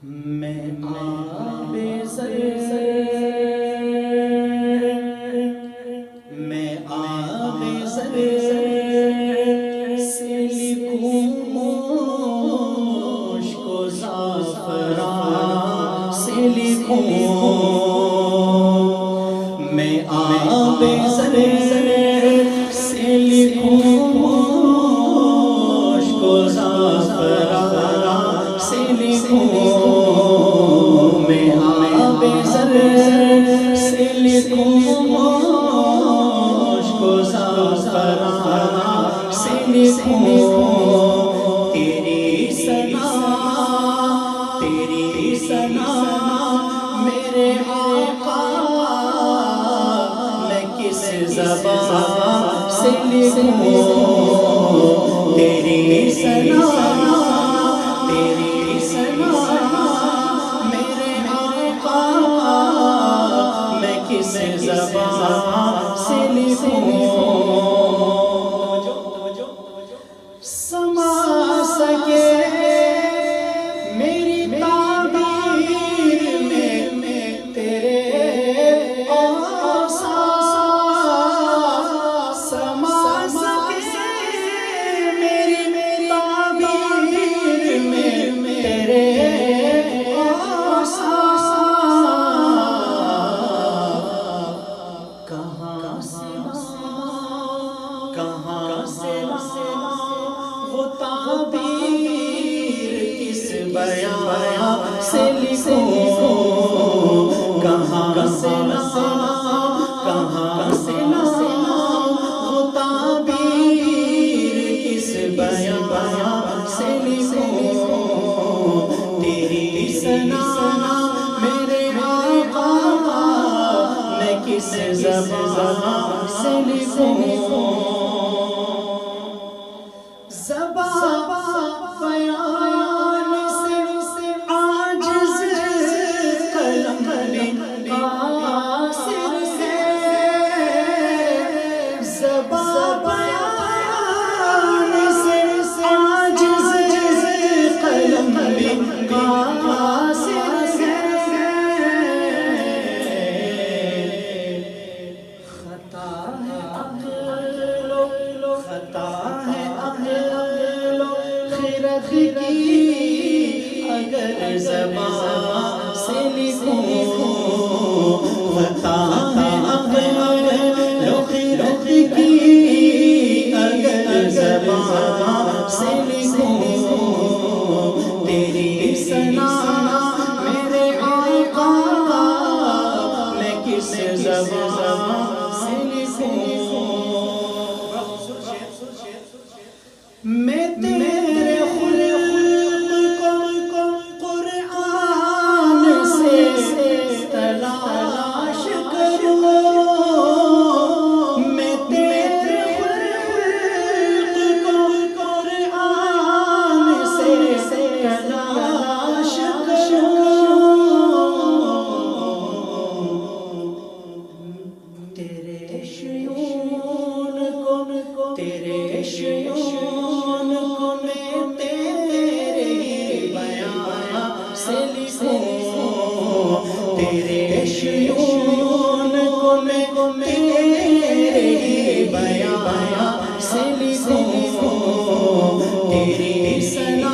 میں آب زر میں آب زر سے لکھوں مشک و زعفران سے لکھوں میں آب زر سے لکھوں مشک و زعفران سے لکھوں میں آب زر سے لکھوں مشک و زعفران سے لکھوں تیری ثنا میرے آقا میں کس زبان سے لکھوں تیری ثنا میرے آقا میں کس زبان سے لکھوں سما سکے میری تعبیر میں تیرے اوصاف سما سکے میری تعبیر میں تیرے اوصاف کہاں سے وہ تعبیر کس بیان سے لکھوں کہاں سے وہ تعبیر کس بیان سے لکھوں تیری ثنا میرے آقا میں کس زبان سے لکھوں بیان سے عاجز قلم قاصر ہے بیان سے عاجز قلم قاصر ہے خطا ہے عقل خرد کی اگر زبان سے لکھوں خطا ہے عقل خرد کی اگر زبان سے لکھوں تیری ثنا میرے آقا میں کس زبان سے لکھوں میں تیرے خلق کو قرآن سے تلاش کروں میں تیرے خلق کو قرآن سے تلاش کروں تیرے شیون کو میں تیرے بیان سے لکھوں تیرے شیون کو میں تیرے بیان سے لکھوں تیری ثنا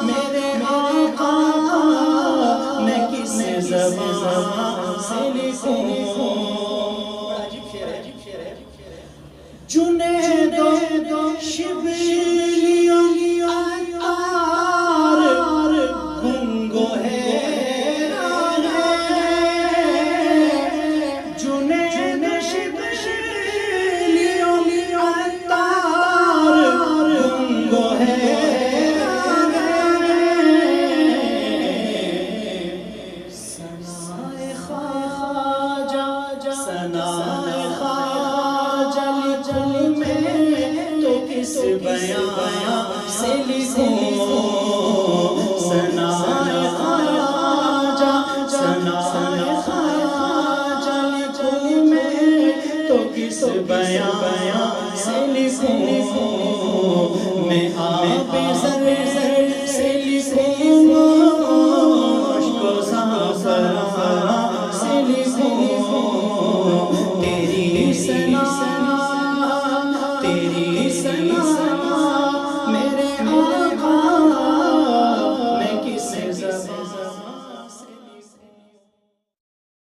میرے آقا میں کس زبان سے لکھوں جنید و شبلی عطار گنگو حیران ہے جنید شبلی عطار گنگو حیران ہے ثنائے خواجہ جل میں تو کس بیان سے لکھوں